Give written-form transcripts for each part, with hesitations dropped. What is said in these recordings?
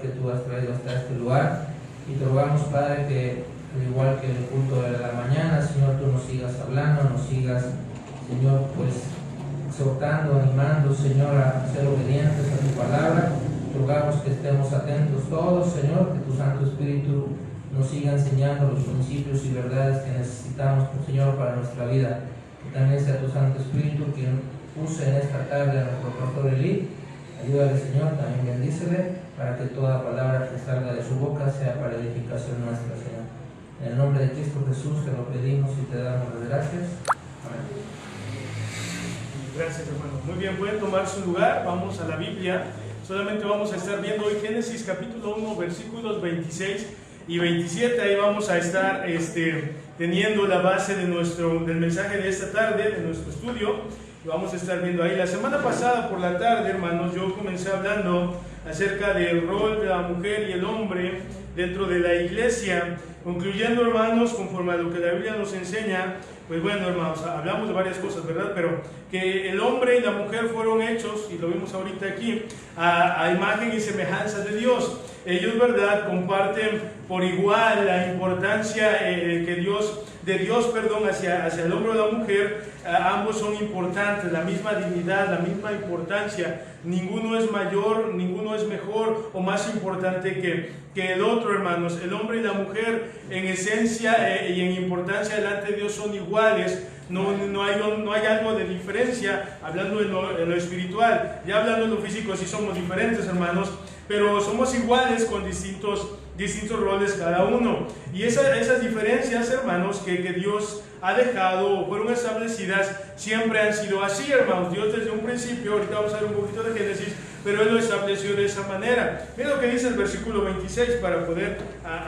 que tú has traído hasta este lugar. Y te rogamos, Padre, que al igual que en el culto de la mañana, Señor, tú nos sigas hablando, nos sigas, Señor, pues exhortando, animando, Señor, a ser obedientes a tu palabra. Te rogamos que estemos atentos todos, Señor, que tu Santo Espíritu nos siga enseñando los principios y verdades que necesitamos, Señor, para nuestra vida. Que también sea tu Santo Espíritu quien use en esta tarde a nuestro pastor Elí. Ayúdale, Señor, también bendícele, para que toda palabra que salga de su boca sea para edificación nuestra, Señor. En el nombre de Cristo Jesús te lo pedimos y te damos las gracias. Amén. Gracias, hermano. Muy bien, pueden tomar su lugar. Vamos a la Biblia. Solamente vamos a estar viendo hoy Génesis capítulo 1, versículos 26 y 27. Ahí vamos a estar teniendo la base de del mensaje de esta tarde, de nuestro estudio. Y vamos a estar viendo ahí. La semana pasada por la tarde, hermanos, yo comencé hablando acerca del rol de la mujer y el hombre dentro de la iglesia, concluyendo, hermanos, conforme a lo que la Biblia nos enseña. Pues bueno, hermanos, hablamos de varias cosas, ¿verdad? Pero que el hombre y la mujer fueron hechos, y lo vimos ahorita aquí, a imagen y semejanza de Dios. Ellos, ¿verdad?, comparten por igual la importancia de Dios hacia el hombre o la mujer. Ambos son importantes, la misma dignidad, la misma importancia. Ninguno es mayor, ninguno es mejor o más importante que el otro, hermanos. El hombre y la mujer en esencia y en importancia delante de Dios son iguales. No hay algo de diferencia, hablando en lo espiritual. Ya hablando en lo físico sí somos diferentes, hermanos, pero somos iguales con distintos roles cada uno. Y esas diferencias, hermanos, que Dios ha dejado o fueron establecidas, siempre han sido así, hermanos. Dios desde un principio, ahorita vamos a ver un poquito de Génesis, pero Él lo estableció de esa manera. Mira lo que dice el versículo 26 para poder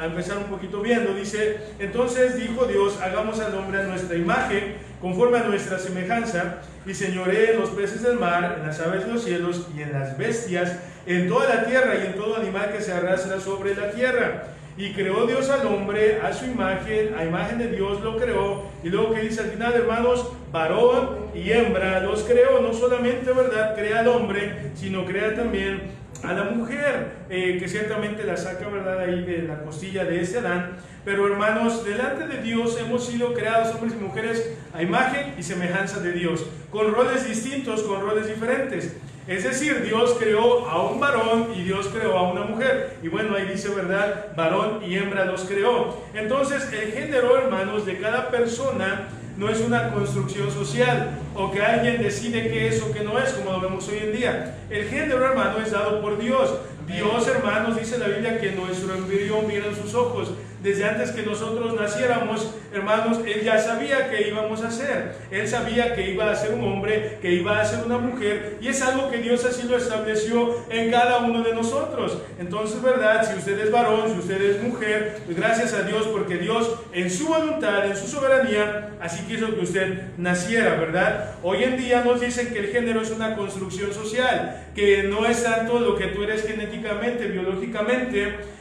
empezar un poquito viendo. Dice: entonces dijo Dios, hagamos al hombre a nuestra imagen, conforme a nuestra semejanza, y señoree en los peces del mar, en las aves de los cielos y en las bestias, en toda la tierra y en todo animal que se arrastra sobre la tierra. Y creó Dios al hombre a su imagen, a imagen de Dios lo creó. Y luego que dice al final, hermanos, varón y hembra los creó. No solamente, ¿verdad?, crea al hombre, sino crea también a la mujer, que ciertamente la saca, ¿verdad?, ahí de la costilla de ese Adán. Pero, hermanos, delante de Dios hemos sido creados hombres y mujeres a imagen y semejanza de Dios, con roles distintos, con roles diferentes. Es decir, Dios creó a un varón y Dios creó a una mujer. Y bueno, ahí dice, ¿verdad?, varón y hembra los creó. Entonces, el género, hermanos, de cada persona no es una construcción social, o que alguien decide qué es o qué no es, como lo vemos hoy en día. El género, hermano, es dado por Dios. Dios, hermanos, dice la Biblia que nuestro embrión viene en sus ojos. Desde antes que nosotros naciéramos, hermanos, Él ya sabía qué íbamos a hacer. Él sabía que iba a ser un hombre, que iba a ser una mujer, y es algo que Dios así lo estableció en cada uno de nosotros. Entonces, ¿verdad?, si usted es varón, si usted es mujer, pues gracias a Dios, porque Dios en su voluntad, en su soberanía, así quiso que usted naciera, ¿verdad? Hoy en día nos dicen que el género es una construcción social, que no es tanto lo que tú eres genéticamente, biológicamente,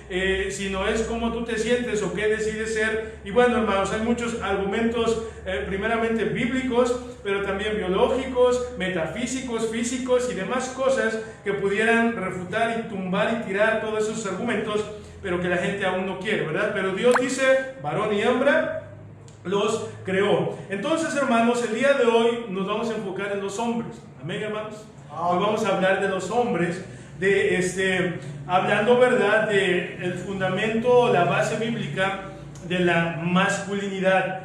sino es cómo tú te sientes o qué decides ser. Y bueno, hermanos, hay muchos argumentos, primeramente bíblicos, pero también biológicos, metafísicos, físicos y demás cosas que pudieran refutar y tumbar y tirar todos esos argumentos, pero que la gente aún no quiere, ¿verdad? Pero Dios dice, varón y hembra los creó. Entonces, hermanos, el día de hoy nos vamos a enfocar en los hombres. Amén, hermanos. Hoy vamos a hablar de los hombres, hablando, ¿verdad?, de el fundamento, la base bíblica de la masculinidad,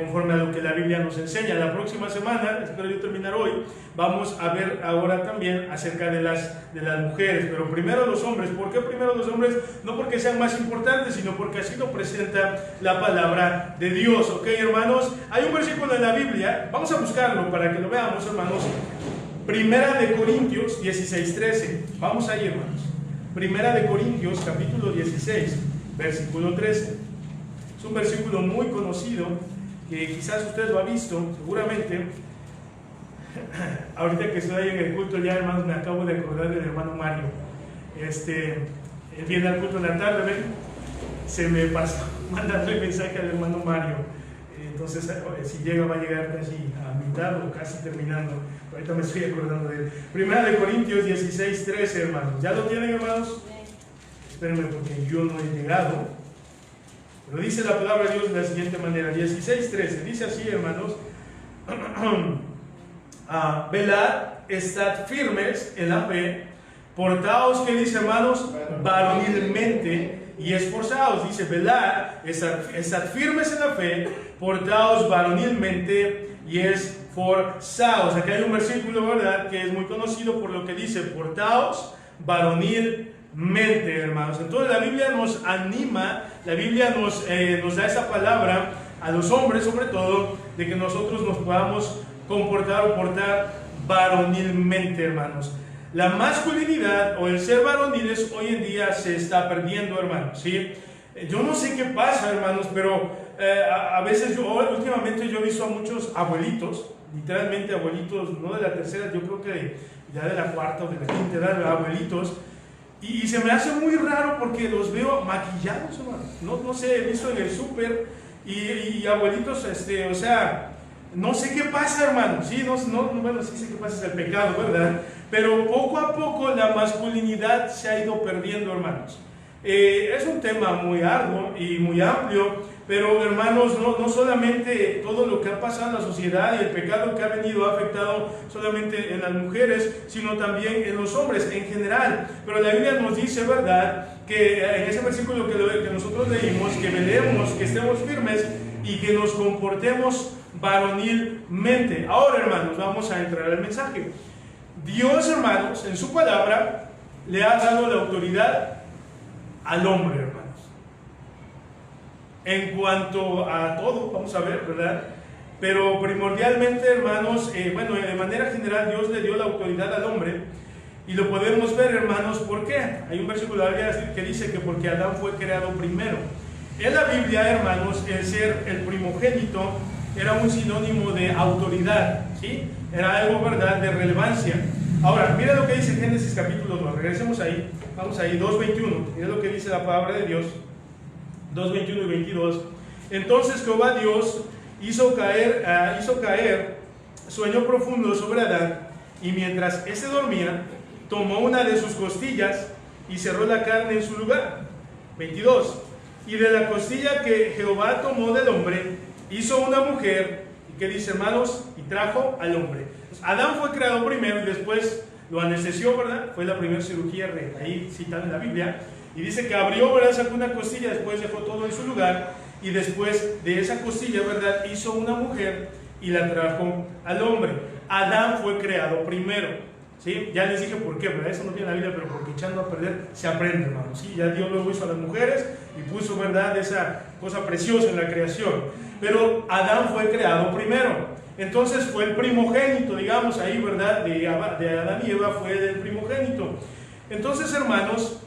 conforme a lo que la Biblia nos enseña. La próxima semana, espero yo terminar hoy, vamos a ver ahora también acerca de las mujeres, pero primero los hombres. ¿Por qué primero los hombres? No porque sean más importantes, sino porque así lo presenta la palabra de Dios. ¿Ok, hermanos? Hay un versículo en la Biblia, vamos a buscarlo para que lo veamos, hermanos. Primera de Corintios 16:13. Vamos ahí, hermanos. Primera de Corintios capítulo 16, versículo 13. Es un versículo muy conocido, que quizás usted lo ha visto, seguramente. Ahorita que estoy ahí en el culto, ya, hermanos, me acabo de acordar del hermano Mario. Él viene al culto en la tarde, ¿ven? Se me pasó mandarle mensaje al hermano Mario. Entonces, si llega, va a llegar casi a mitad o casi terminando. Ahorita me estoy acordando de él. Primera de Corintios 16:13, hermanos. ¿Ya lo tienen, hermanos? espérenme porque yo no he llegado. Pero dice la palabra de Dios de la siguiente manera, 16:13, dice así, hermanos, velad, estad firmes en la fe, portaos, ¿qué dice, hermanos? Varonilmente y esforzados. Dice, velad, estad firmes en la fe, portaos varonilmente y esforzados. Aquí hay un versículo, ¿verdad?, que es muy conocido por lo que dice, portaos varonilmente, hermanos. Entonces la Biblia nos anima, la Biblia nos da esa palabra a los hombres, sobre todo, de que nosotros nos podamos comportar o portar varonilmente, hermanos. La masculinidad o el ser varoniles hoy en día se está perdiendo, hermanos, ¿sí? Yo no sé qué pasa, hermanos, pero a veces últimamente yo he visto a muchos abuelitos, literalmente abuelitos, no de la tercera, yo creo que ya de la cuarta o de la quinta edad, abuelitos, y se me hace muy raro porque los veo maquillados, hermanos. No sé, he visto en el súper y abuelitos, o sea, no sé qué pasa, hermano. Sí, bueno, sí sé qué pasa, es el pecado, ¿verdad? Pero poco a poco la masculinidad se ha ido perdiendo, hermanos. Es un tema muy arduo y muy amplio, pero hermanos, no solamente todo lo que ha pasado en la sociedad y el pecado que ha venido ha afectado solamente en las mujeres, sino también en los hombres en general. Pero la Biblia nos dice, ¿verdad?, que en ese versículo que nosotros leímos, que velemos, que estemos firmes y que nos comportemos varonilmente. Ahora, hermanos, vamos a entrar al mensaje. Dios, hermanos, en su palabra le ha dado la autoridad al hombre, hermanos. En cuanto a todo, vamos a ver, ¿verdad? Pero primordialmente, hermanos, bueno, de manera general Dios le dio la autoridad al hombre. Y lo podemos ver, hermanos, ¿por qué? Hay un versículo de la Biblia que dice que porque Adán fue creado primero. En la Biblia, hermanos, el ser el primogénito era un sinónimo de autoridad, ¿sí? Era algo, ¿verdad?, de relevancia. Ahora, mira lo que dice Génesis capítulo 2, regresemos ahí, vamos ahí, 2:21, mira lo que dice la palabra de Dios, 2:21 y 22. Entonces Jehová Dios hizo caer sueño profundo sobre Adán, y mientras éste dormía, tomó una de sus costillas y cerró la carne en su lugar. 22. Y de la costilla que Jehová tomó del hombre, hizo una mujer, y ¿qué dice, hermanos? Y trajo al hombre. Adán fue creado primero y después lo anestesió, ¿verdad? Fue la primera cirugía ahí citada en la Biblia. Y dice que abrió, ¿verdad?, sacó una costilla, después dejó todo en su lugar, y después de esa costilla, ¿verdad?, hizo una mujer y la trajo al hombre. Adán fue creado primero. ¿Sí? Ya les dije por qué, ¿verdad? Eso no viene en la Biblia, pero porque echando a perder se aprende, hermanos. ¿Sí? Ya Dios luego hizo a las mujeres y puso, ¿verdad?, esa cosa preciosa en la creación. Pero Adán fue creado primero. Entonces fue el primogénito, digamos, ahí, ¿verdad? De Adán y Eva fue el primogénito. Entonces, hermanos,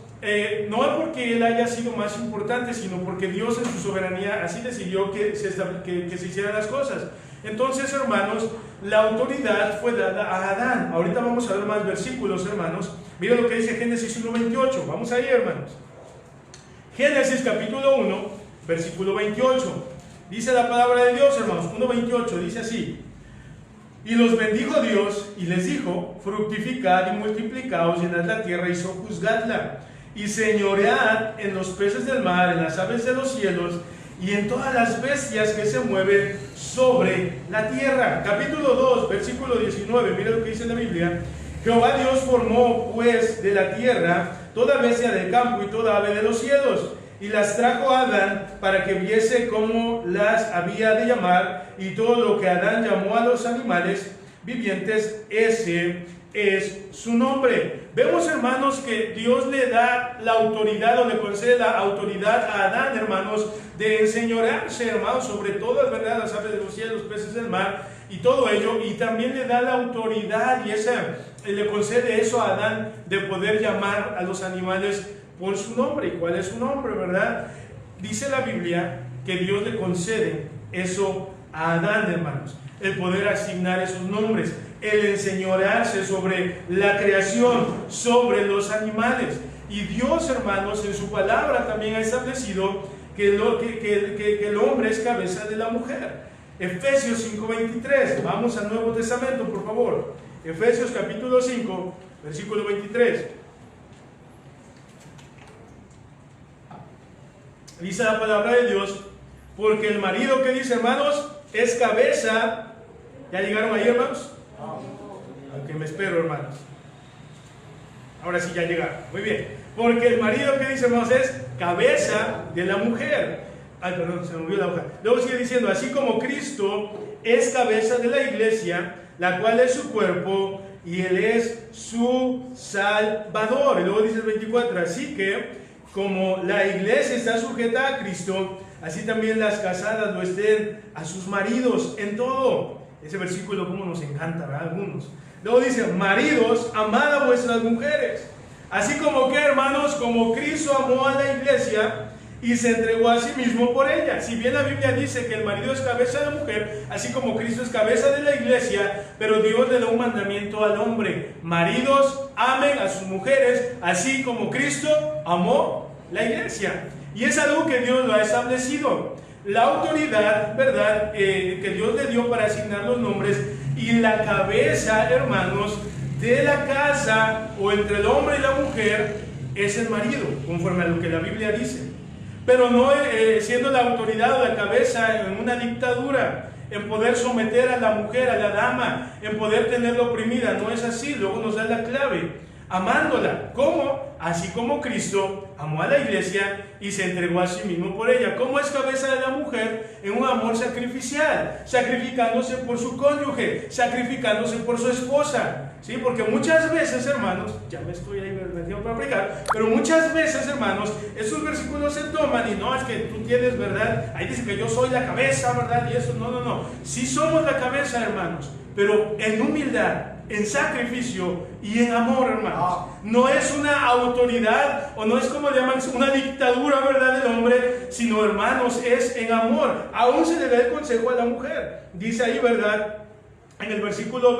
no es porque él haya sido más importante, sino porque Dios en su soberanía así decidió que se hicieran las cosas. Entonces, hermanos, la autoridad fue dada a Adán. Ahorita vamos a ver más versículos, hermanos. Mira lo que dice Génesis 1:28. Vamos ahí, hermanos. Génesis capítulo 1, versículo 28. Dice la palabra de Dios, hermanos, 1:28, dice así: y los bendijo Dios y les dijo, fructificad y multiplicaos, llenad la tierra y sojuzgadla, y señoread en los peces del mar, en las aves de los cielos, y en todas las bestias que se mueven sobre la tierra. Capítulo 2, versículo 19, mira lo que dice la Biblia: Jehová Dios formó pues de la tierra toda bestia del campo y toda ave de los cielos, y las trajo a Adán para que viese cómo las había de llamar, y todo lo que Adán llamó a los animales vivientes, ese es su nombre. Vemos, hermanos, que Dios le da la autoridad, o le concede la autoridad a Adán, hermanos, de enseñorearse, hermanos, sobre todas, ¿verdad?, las aves de los cielos, los peces del mar y todo ello, y también le da la autoridad y le concede eso a Adán de poder llamar a los animales por su nombre. ¿Y cuál es su nombre, verdad? Dice la Biblia que Dios le concede eso a Adán, hermanos, el poder asignar esos nombres, el enseñorearse sobre la creación, sobre los animales. Y Dios, hermanos, en su palabra también ha establecido que el hombre es cabeza de la mujer. Efesios 5:23, vamos al Nuevo Testamento, por favor. Efesios capítulo 5, versículo 23. dice la palabra de Dios, porque el marido, ¿qué dice, hermanos? Es cabeza. ¿Ya llegaron ahí, hermanos? Aunque me espero, hermanos. Ahora sí ya llegaron. Muy bien. Porque el marido, ¿qué dice, hermanos? Es cabeza de la mujer. Ay, perdón, se me movió la hoja. Luego sigue diciendo, así como Cristo es cabeza de la iglesia, la cual es su cuerpo, y Él es su Salvador. Y luego dice el 24, así que como la iglesia está sujeta a Cristo, así también las casadas lo estén a sus maridos en todo. Ese versículo como nos encanta, ¿verdad? Algunos. Luego dice, maridos, amad a vuestras mujeres. Así como que, hermanos, como Cristo amó a la iglesia y se entregó a sí mismo por ella. Si bien la Biblia dice que el marido es cabeza de la mujer, así como Cristo es cabeza de la iglesia, pero Dios le da un mandamiento al hombre: maridos, amen a sus mujeres, así como Cristo amó la iglesia. Y es algo que Dios lo ha establecido. La autoridad, ¿verdad?, que Dios le dio para asignar los nombres, y la cabeza, hermanos, de la casa, o entre el hombre y la mujer, es el marido, conforme a lo que la Biblia dice. Pero no siendo la autoridad o la cabeza en una dictadura, en poder someter a la mujer, a la dama, en poder tenerla oprimida. No es así. Luego nos da la clave: amándola. ¿Cómo? Así como Cristo amó a la iglesia y se entregó a sí mismo por ella. ¿Cómo es cabeza de la mujer? En un amor sacrificial, sacrificándose por su cónyuge, sacrificándose por su esposa. ¿Sí? Porque muchas veces, hermanos, ya me estoy ahí metiendo para aplicar, pero muchas veces, hermanos, esos versículos se toman y no, es que tú tienes, ¿verdad? Ahí dice que yo soy la cabeza, ¿verdad? Y eso, no. Sí somos la cabeza, hermanos, pero en humildad, en sacrificio y en amor, hermanos. No es una autoridad, o no es como le llaman, una dictadura, ¿verdad?, del hombre, sino, hermanos, es en amor. Aún se le da el consejo a la mujer. Dice ahí, ¿verdad?, en el versículo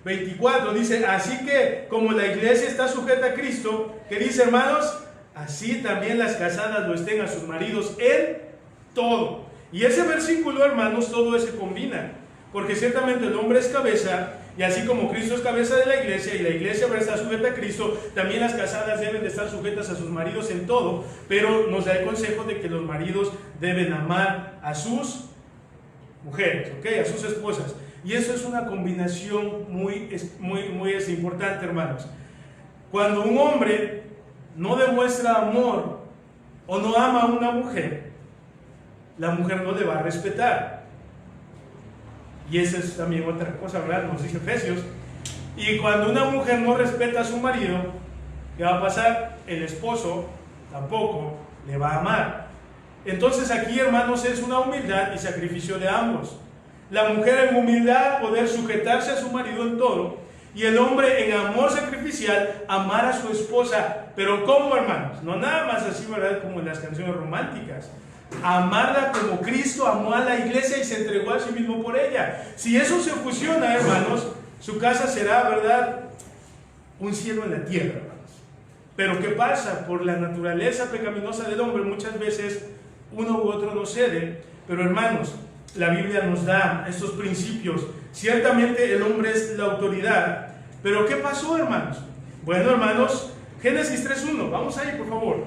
24, dice, así que como la iglesia está sujeta a Cristo, que dice, hermanos, así también las casadas lo estén a sus maridos en todo. Y ese versículo, hermanos, todo eso se combina, porque ciertamente el hombre es cabeza, y así como Cristo es cabeza de la iglesia, y la iglesia está sujeta a Cristo, también las casadas deben de estar sujetas a sus maridos en todo. Pero nos da el consejo de que los maridos deben amar a sus mujeres, ¿ok?, a sus esposas. Y eso es una combinación muy importante, hermanos. Cuando un hombre no demuestra amor o no ama a una mujer, la mujer no le va a respetar. Y esa es también otra cosa, ¿verdad? Nos dice Efesios. Y cuando una mujer no respeta a su marido, ¿qué va a pasar? El esposo tampoco le va a amar. Entonces aquí, hermanos, es una humildad y sacrificio de ambos. La mujer en humildad poder sujetarse a su marido en todo, y el hombre en amor sacrificial amar a su esposa. Pero ¿cómo, hermanos? No nada más así, ¿verdad?, como en las canciones románticas. Amarla como Cristo amó a la iglesia y se entregó a sí mismo por ella. Si eso se fusiona, hermanos, su casa será, ¿verdad?, un cielo en la tierra, hermanos. Pero ¿qué pasa? Por la naturaleza pecaminosa del hombre, muchas veces uno u otro no cede. Pero, hermanos, la Biblia nos da estos principios. Ciertamente el hombre es la autoridad. Pero ¿qué pasó, hermanos? Bueno, hermanos, Génesis 3.1, vamos ahí, por favor.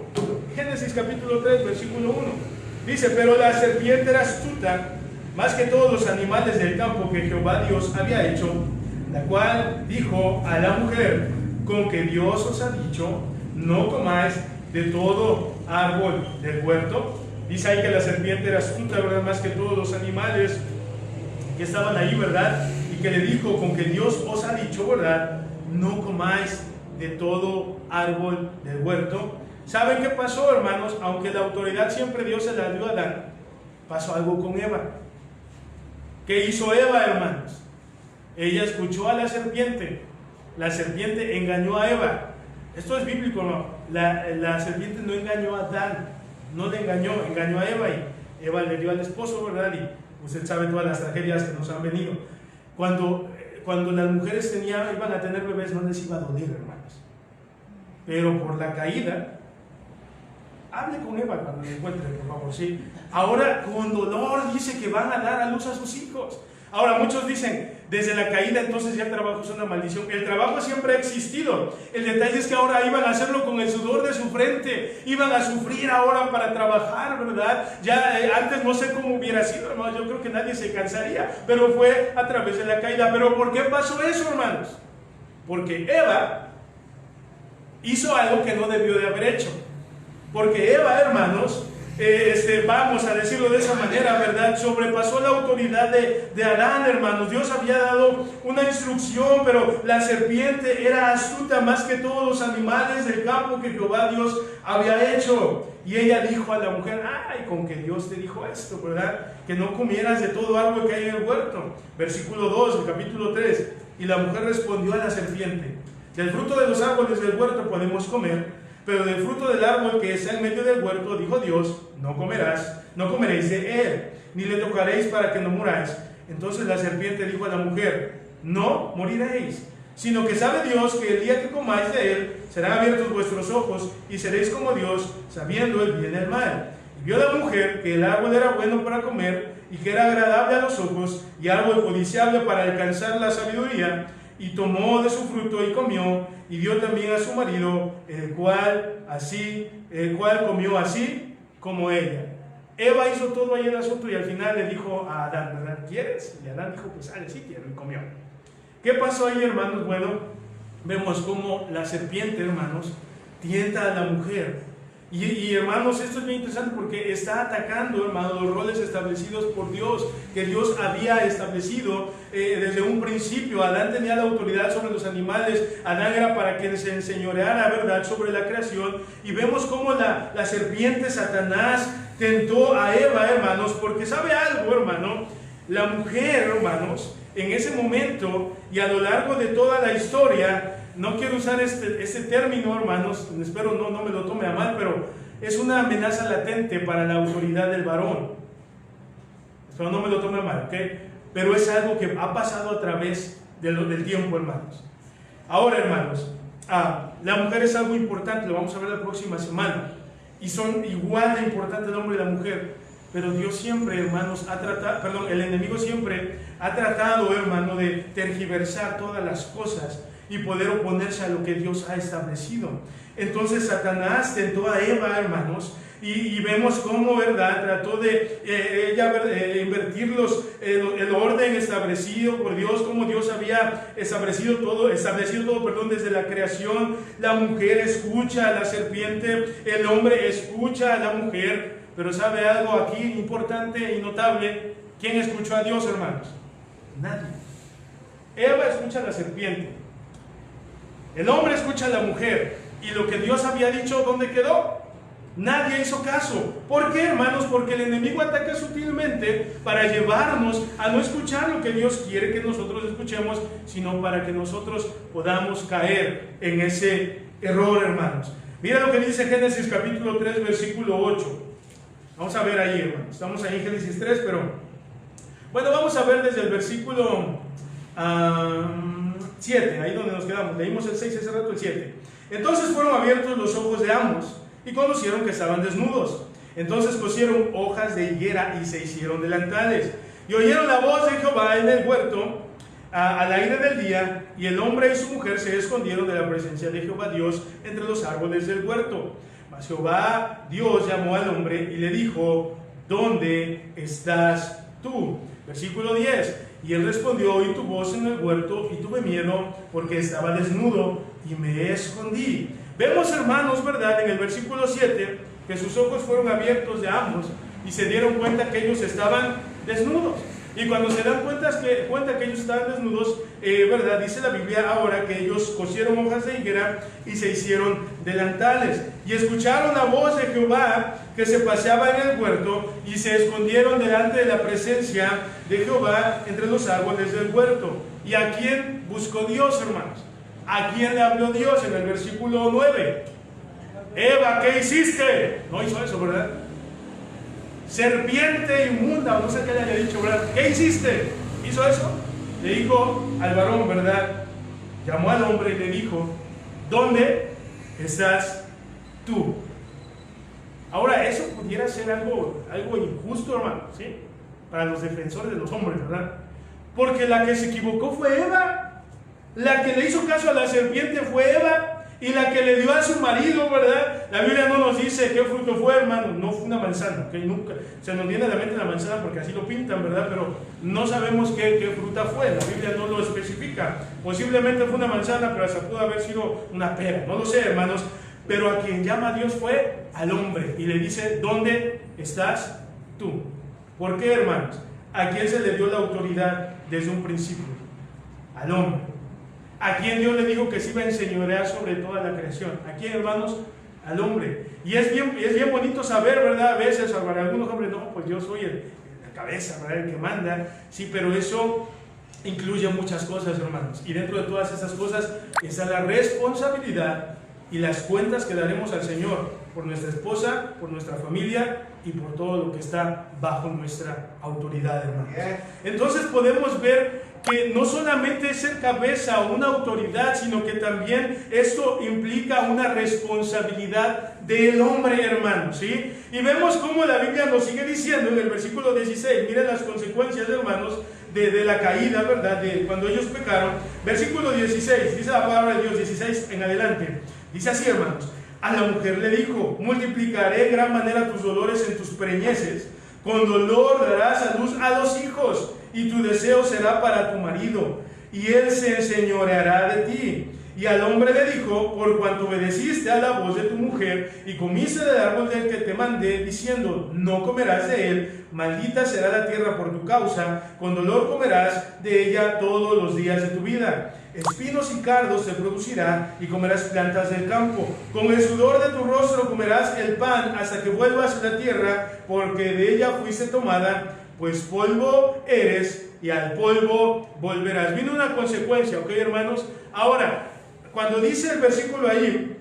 Génesis capítulo 3, versículo 1. Dice, pero la serpiente era astuta, más que todos los animales del campo que Jehová Dios había hecho, la cual dijo a la mujer, con que Dios os ha dicho, no comáis de todo árbol del huerto. Dice ahí que la serpiente era astuta, ¿verdad?, más que todos los animales que estaban ahí, ¿verdad? Y que le dijo, con que Dios os ha dicho, ¿verdad?, no comáis de todo árbol del huerto. ¿Saben qué pasó, hermanos? Aunque la autoridad siempre Dios se la dio a Adán, pasó algo con Eva. ¿Qué hizo Eva, hermanos? Ella escuchó a la serpiente engañó a Eva. Esto es bíblico, ¿no? La serpiente no engañó a Adán, no le engañó a Eva, y Eva le dio al esposo, ¿verdad? Y usted sabe todas las tragedias que nos han venido. Cuando las mujeres iban a tener bebés, no les iba a doler, hermanos. Pero por la caída, hable con Eva cuando la encuentre, por favor, ¿sí? Ahora con dolor dice que van a dar a luz a sus hijos. Ahora, muchos dicen, desde la caída entonces ya el trabajo es una maldición. El trabajo siempre ha existido. El detalle es que ahora iban a hacerlo con el sudor de su frente. Iban a sufrir ahora para trabajar, ¿verdad? Ya antes no sé cómo hubiera sido, hermanos. Yo creo que nadie se cansaría. Pero fue a través de la caída. ¿Pero por qué pasó eso, hermanos? Porque Eva hizo algo que no debió de haber hecho. Porque Eva, hermanos, vamos a decirlo de esa manera, ¿verdad? Sobrepasó la autoridad de Adán, hermanos. Dios había dado una instrucción, pero la serpiente era astuta más que todos los animales del campo que Jehová Dios había hecho. Y ella dijo a la mujer, ay, con que Dios te dijo esto, ¿verdad? Que no comieras de todo árbol que hay en el huerto. Versículo 2, del capítulo 3. Y la mujer respondió a la serpiente, del fruto de los árboles del huerto podemos comer, pero del fruto del árbol que está en medio del huerto, dijo Dios, no comeréis de él, ni le tocaréis para que no muráis. Entonces la serpiente dijo a la mujer, no moriréis, sino que sabe Dios que el día que comáis de él, serán abiertos vuestros ojos, y seréis como Dios, sabiendo el bien y el mal. Y vio la mujer que el árbol era bueno para comer, y que era agradable a los ojos, y árbol codiciable para alcanzar la sabiduría, y tomó de su fruto y comió, y dio también a su marido, el cual comió así como ella. Eva hizo todo ahí el asunto y al final le dijo a Adán, ¿verdad? ¿Quieres? Y Adán dijo, pues sale, sí quiero, y comió. ¿Qué pasó ahí, hermanos? Bueno, vemos cómo la serpiente, hermanos, tienta a la mujer. Y hermanos, esto es bien interesante porque está atacando, hermanos, los roles establecidos por Dios, que Dios había establecido desde un principio. Adán tenía la autoridad sobre los animales, Adán era para que se enseñoreara, ¿verdad?, sobre la creación. Y vemos cómo la serpiente, Satanás, tentó a Eva, hermanos, porque sabe algo, hermano, la mujer, hermanos, en ese momento y a lo largo de toda la historia, no quiero usar este término, hermanos, espero no me lo tome a mal, pero es una amenaza latente para la autoridad del varón. Espero no me lo tome a mal, ¿ok? Pero es algo que ha pasado a través del tiempo, hermanos. Ahora, hermanos, la mujer es algo importante, lo vamos a ver la próxima semana, y son igual de importantes el hombre y la mujer. Pero Dios siempre, hermanos, el enemigo siempre ha tratado, hermano, de tergiversar todas las cosas y poder oponerse a lo que Dios ha establecido. Entonces Satanás tentó a Eva, hermanos, y vemos cómo, ¿verdad?, trató de invertir el orden establecido por Dios, como Dios había establecido todo, desde la creación. La mujer escucha a la serpiente, el hombre escucha a la mujer. Pero ¿sabe algo aquí importante y notable? ¿Quién escuchó a Dios, hermanos? Nadie. Eva escucha a la serpiente, el hombre escucha a la mujer, y lo que Dios había dicho, ¿dónde quedó? Nadie hizo caso. ¿Por qué, hermanos? Porque el enemigo ataca sutilmente para llevarnos a no escuchar lo que Dios quiere que nosotros escuchemos, sino para que nosotros podamos caer en ese error, hermanos. Mira lo que dice Génesis capítulo 3, versículo 8. Vamos a ver ahí, hermanos. Estamos ahí en Génesis 3, pero bueno, vamos a ver desde el versículo 7, ahí donde nos quedamos. Leímos el 6 hace rato, el 7. Entonces fueron abiertos los ojos de ambos y conocieron que estaban desnudos. Entonces cosieron hojas de higuera y se hicieron delantales. Y oyeron la voz de Jehová en el huerto al aire del día, y el hombre y su mujer se escondieron de la presencia de Jehová Dios entre los árboles del huerto. Mas Jehová Dios llamó al hombre y le dijo, ¿dónde estás tú? Versículo 10. Y él respondió, oí tu voz en el huerto y tuve miedo porque estaba desnudo y me escondí. Vemos, hermanos, ¿verdad?, en el versículo 7 que sus ojos fueron abiertos de ambos y se dieron cuenta que ellos estaban desnudos. Y cuando se dan cuenta que ellos estaban desnudos, ¿verdad?, dice la Biblia ahora que ellos cosieron hojas de higuera y se hicieron delantales. Y escucharon la voz de Jehová que se paseaba en el huerto y se escondieron delante de la presencia de Jehová entre los árboles del huerto. ¿Y a quién buscó Dios, hermanos? ¿A quién le habló Dios? En el versículo 9. Eva, ¿qué hiciste? No hizo eso, ¿verdad? Serpiente inmunda, no sé qué le haya dicho, ¿verdad? ¿Qué hiciste? ¿Hizo eso? Le dijo al varón, ¿verdad? Llamó al hombre y le dijo, ¿dónde estás tú? Ahora, eso pudiera ser algo injusto, hermano, ¿sí? Para los defensores de los hombres, ¿verdad? Porque la que se equivocó fue Eva. La que le hizo caso a la serpiente fue Eva. Y la que le dio a su marido, ¿verdad? La Biblia no nos dice qué fruto fue, hermano. No fue una manzana, que nunca se nos viene a la mente la manzana porque así lo pintan, ¿verdad? Pero no sabemos qué fruta fue. La Biblia no lo especifica. Posiblemente fue una manzana, pero hasta pudo haber sido una pera. No lo sé, hermanos. Pero a quien llama a Dios fue al hombre. Y le dice, ¿dónde estás tú? ¿Por qué, hermanos? ¿A quién se le dio la autoridad desde un principio? Al hombre. ¿A quién Dios le dijo que se iba a enseñorear sobre toda la creación? ¿A quién, hermanos? Al hombre. Y es bien bonito saber, ¿verdad? A veces, para algunos hombres, no, pues yo soy la cabeza, ¿verdad? El que manda. Sí, pero eso incluye muchas cosas, hermanos. Y dentro de todas esas cosas está la responsabilidad y las cuentas que daremos al Señor por nuestra esposa, por nuestra familia y por todo lo que está bajo nuestra autoridad, hermanos. Entonces podemos ver que no solamente es ser cabeza o una autoridad, sino que también esto implica una responsabilidad del hombre, hermanos, ¿sí? Y vemos cómo la Biblia nos sigue diciendo en el versículo 16, miren las consecuencias, hermanos, de la caída, ¿verdad? De cuando ellos pecaron. Versículo 16, dice la palabra de Dios, 16 en adelante. Dice así, hermanos: a la mujer le dijo, multiplicaré en gran manera tus dolores en tus preñeces, con dolor darás a luz a 2 hijos, y tu deseo será para tu marido, y él se enseñoreará de ti. Y al hombre le dijo, por cuanto obedeciste a la voz de tu mujer, y comiste del árbol del que te mandé, diciendo, no comerás de él, maldita será la tierra por tu causa, con dolor comerás de ella todos los días de tu vida. Espinos y cardos te producirá, y comerás plantas del campo. Con el sudor de tu rostro comerás el pan, hasta que vuelvas a la tierra, porque de ella fuiste tomada, pues polvo eres, y al polvo volverás. Viene una consecuencia, ¿ok, hermanos? Ahora, cuando dice el versículo ahí,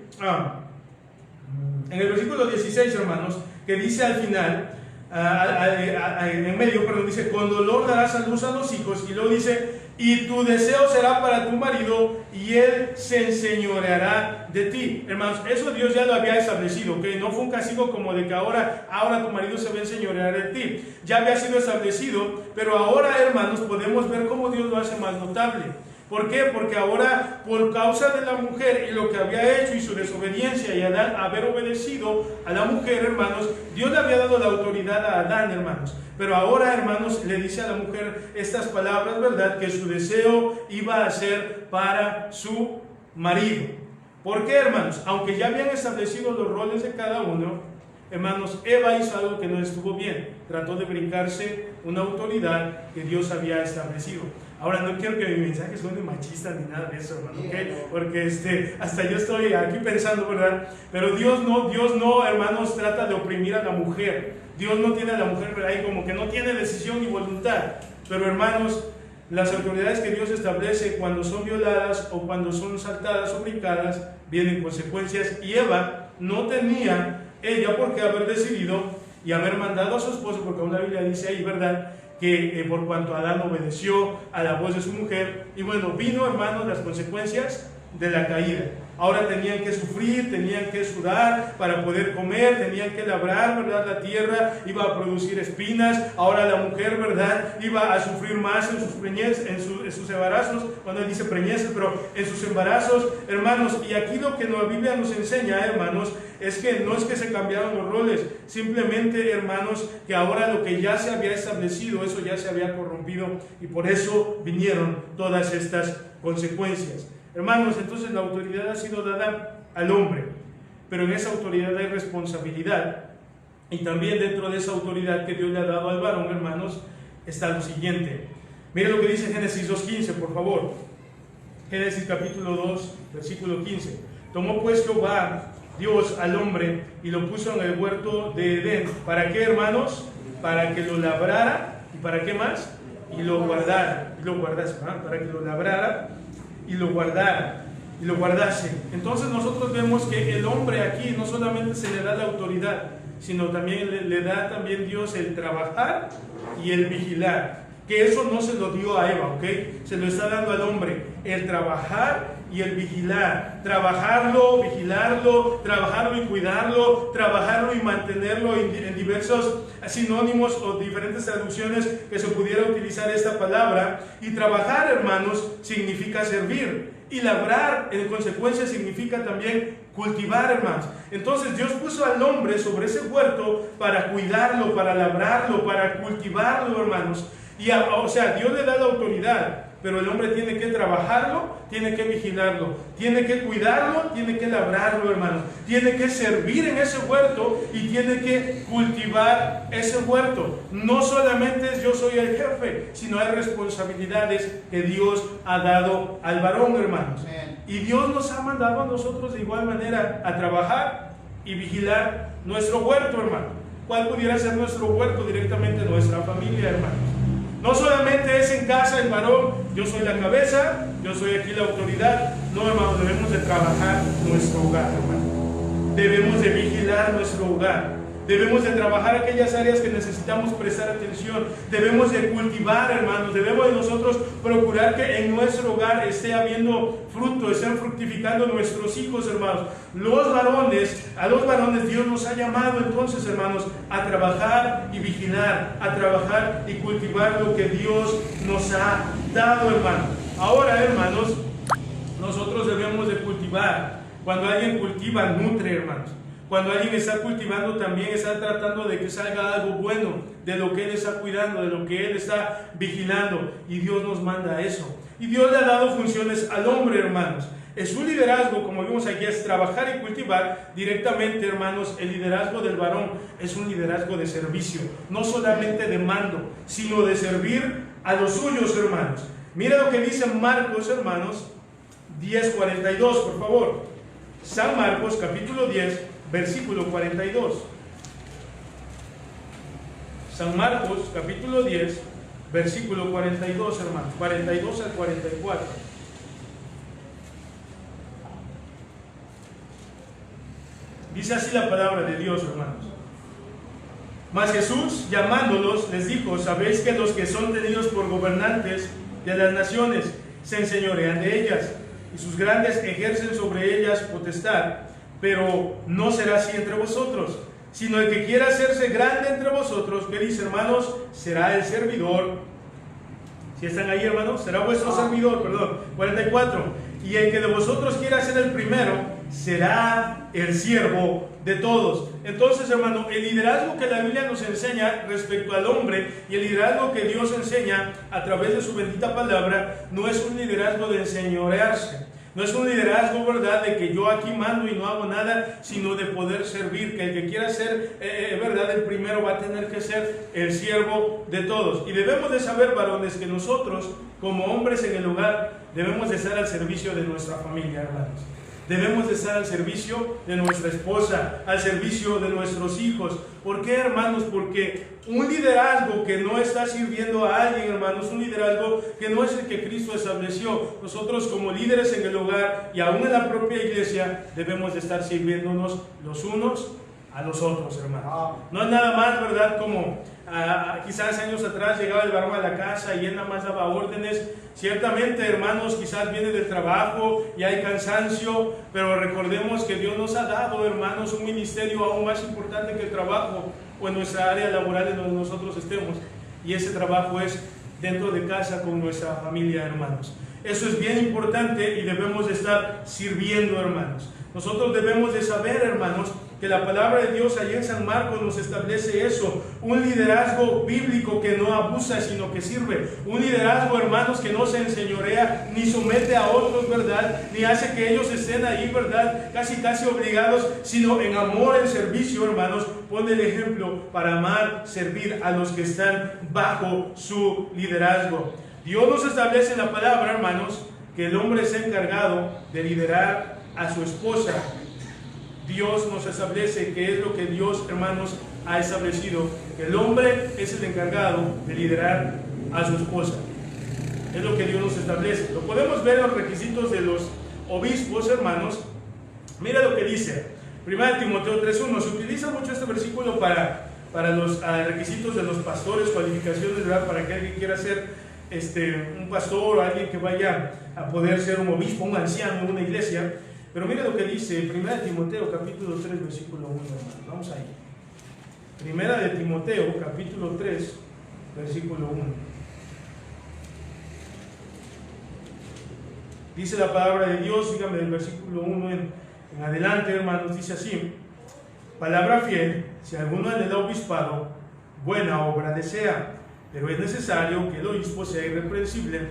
en el versículo 16, hermanos, que dice al final, en medio, perdón, dice, con dolor darás a luz a 2 hijos, y luego dice, y tu deseo será para tu marido, y él se enseñoreará de ti. Hermanos, eso Dios ya lo había establecido, ¿ok? No fue un castigo como de que ahora tu marido se va a enseñorear de ti. Ya había sido establecido, pero ahora, hermanos, podemos ver cómo Dios lo hace más notable. ¿Por qué? Porque ahora, por causa de la mujer y lo que había hecho y su desobediencia y Adán haber obedecido a la mujer, hermanos, Dios le había dado la autoridad a Adán, hermanos. Pero ahora, hermanos, le dice a la mujer estas palabras, ¿verdad? Que su deseo iba a ser para su marido. ¿Por qué, hermanos? Aunque ya habían establecido los roles de cada uno, hermanos, Eva hizo algo que no estuvo bien. Trató de brincarse una autoridad que Dios había establecido. Ahora, no quiero que mi mensaje suene machista ni nada de eso, hermano, ¿ok? Porque hasta yo estoy aquí pensando, ¿verdad? Pero Dios no, hermanos, trata de oprimir a la mujer. Dios no tiene a la mujer, ¿verdad? Ahí como que no tiene decisión ni voluntad. Pero, hermanos, las autoridades que Dios establece cuando son violadas o cuando son saltadas o brincadas, vienen consecuencias. Y Eva no tenía ella por qué haber decidido y haber mandado a su esposo, porque aún la Biblia dice ahí, ¿verdad?, que por cuanto Adán obedeció a la voz de su mujer, y bueno, vino, hermanos, las consecuencias de la caída. Ahora tenían que sufrir, tenían que sudar para poder comer, tenían que labrar, ¿verdad? La tierra iba a producir espinas. Ahora la mujer, ¿verdad?, iba a sufrir más en sus preñeces, en sus embarazos, cuando dice preñeces, pero en sus embarazos, hermanos. Y aquí lo que la Biblia nos enseña, hermanos, es que no es que se cambiaron los roles, simplemente, hermanos, que ahora lo que ya se había establecido, eso ya se había corrompido, y por eso vinieron todas estas consecuencias. Hermanos, entonces la autoridad ha sido dada al hombre, pero en esa autoridad hay responsabilidad, y también dentro de esa autoridad que Dios le ha dado al varón, hermanos, está lo siguiente. Miren lo que dice Génesis 2:15, por favor. Génesis capítulo 2, versículo 15. Tomó pues Jehová Dios al hombre y lo puso en el huerto de Edén. ¿Para qué, hermanos? Para que lo labrara. ¿Y para qué más? Y lo guardara. Y lo guardase, ¿verdad? Para que lo labrara y lo guardara y lo guardase. Entonces nosotros vemos que el hombre aquí no solamente se le da la autoridad, sino también le da también Dios el trabajar y el vigilar. Que eso no se lo dio a Eva, ¿ok? Se lo está dando al hombre, el trabajar y el vigilar. Trabajarlo, vigilarlo, trabajarlo y cuidarlo, trabajarlo y mantenerlo en diversos sinónimos o diferentes traducciones que se pudiera utilizar esta palabra. Y trabajar, hermanos, significa servir. Y labrar, en consecuencia, significa también cultivar, hermanos. Entonces Dios puso al hombre sobre ese huerto para cuidarlo, para labrarlo, para cultivarlo, hermanos. O sea, Dios le da la autoridad, pero el hombre tiene que trabajarlo, tiene que vigilarlo, tiene que cuidarlo, tiene que labrarlo, hermanos. Tiene que servir en ese huerto y tiene que cultivar ese huerto. No solamente es yo soy el jefe, sino hay responsabilidades que Dios ha dado al varón, hermanos. Y Dios nos ha mandado a nosotros de igual manera a trabajar y vigilar nuestro huerto, hermano. ¿Cuál pudiera ser nuestro huerto? Directamente nuestra familia, hermanos. No solamente es en casa el varón, yo soy la cabeza, yo soy aquí la autoridad. No, hermanos, debemos de trabajar nuestro hogar, hermano. Debemos de vigilar nuestro hogar. Debemos de trabajar aquellas áreas que necesitamos prestar atención. Debemos de cultivar, hermanos. Debemos de nosotros procurar que en nuestro hogar esté habiendo fruto, estén fructificando nuestros hijos, hermanos. A los varones Dios nos ha llamado entonces, hermanos, a trabajar y vigilar, a trabajar y cultivar lo que Dios nos ha dado, hermanos. Ahora, hermanos, nosotros debemos de cultivar. Cuando alguien cultiva, nutre, hermanos. Cuando alguien está cultivando, también está tratando de que salga algo bueno de lo que él está cuidando, de lo que él está vigilando. Y Dios nos manda eso. Y Dios le ha dado funciones al hombre, hermanos. Es un liderazgo, como vimos aquí, es trabajar y cultivar directamente, hermanos. El liderazgo del varón es un liderazgo de servicio. No solamente de mando, sino de servir a los suyos, hermanos. Mira lo que dice Marcos, hermanos, 10:42, por favor. San Marcos, capítulo 10. Versículo 42. San Marcos, capítulo 10, versículo 42, hermanos. 42 al 44. Dice así la palabra de Dios, hermanos. Mas Jesús, llamándolos, les dijo: sabéis que los que son tenidos por gobernantes de las naciones se enseñorean de ellas, y sus grandes ejercen sobre ellas potestad. Pero no será así entre vosotros, sino el que quiera hacerse grande entre vosotros, ¿qué dice, hermanos? Será el servidor. Si están ahí, hermanos, será vuestro servidor, perdón. 44. Y el que de vosotros quiera ser el primero, será el siervo de todos. Entonces, hermano, el liderazgo que la Biblia nos enseña respecto al hombre y el liderazgo que Dios enseña a través de su bendita palabra, no es un liderazgo de enseñorearse. No es un liderazgo, ¿verdad?, de que yo aquí mando y no hago nada, sino de poder servir, que el que quiera ser, ¿verdad?, el primero va a tener que ser el siervo de todos. Y debemos de saber, varones, que nosotros, como hombres en el hogar, debemos de estar al servicio de nuestra familia, hermanos. Debemos de estar al servicio de nuestra esposa, al servicio de nuestros hijos. ¿Por qué, hermanos? Porque un liderazgo que no está sirviendo a alguien, hermanos, un liderazgo que no es el que Cristo estableció. Nosotros como líderes en el hogar y aún en la propia iglesia debemos de estar sirviéndonos los unos a los otros, hermanos. No es nada más, ¿verdad? Como quizás años atrás llegaba el varón a la casa y él nada más daba órdenes. Ciertamente, hermanos, quizás viene del trabajo y hay cansancio, pero recordemos que Dios nos ha dado, hermanos, un ministerio aún más importante que el trabajo o en nuestra área laboral en donde nosotros estemos. Y ese trabajo es dentro de casa con nuestra familia, hermanos. Eso es bien importante y debemos de estar sirviendo, hermanos. Nosotros debemos de saber, hermanos, que la palabra de Dios allí en San Marcos nos establece eso, un liderazgo bíblico que no abusa sino que sirve, un liderazgo, hermanos, que no se enseñorea ni somete a otros, ¿verdad?, ni hace que ellos estén ahí, ¿verdad?, casi obligados, sino en amor, en servicio, hermanos, pone el ejemplo para amar, servir a los que están bajo su liderazgo. Dios nos establece en la palabra, hermanos, que el hombre es encargado de liderar a su esposa. Dios nos establece que es lo que Dios, hermanos, ha establecido, que el hombre es el encargado de liderar a su esposa. Es lo que Dios nos establece. Lo podemos ver en los requisitos de los obispos, hermanos. Mira lo que dice 1 Timoteo 3:1. Se utiliza mucho este versículo para los requisitos de los pastores, cualificaciones, ¿verdad?, para que alguien quiera ser un pastor o alguien que vaya a poder ser un obispo, un anciano en una iglesia. Pero mire lo que dice 1 Timoteo capítulo 3 versículo 1, hermano. Vamos ahí. 1 Timoteo capítulo 3 versículo 1. Dice la palabra de Dios, dígame del versículo 1 en adelante, hermanos, dice así: palabra fiel, si alguno anhela obispado, buena obra desea, pero es necesario que el obispo sea irreprensible,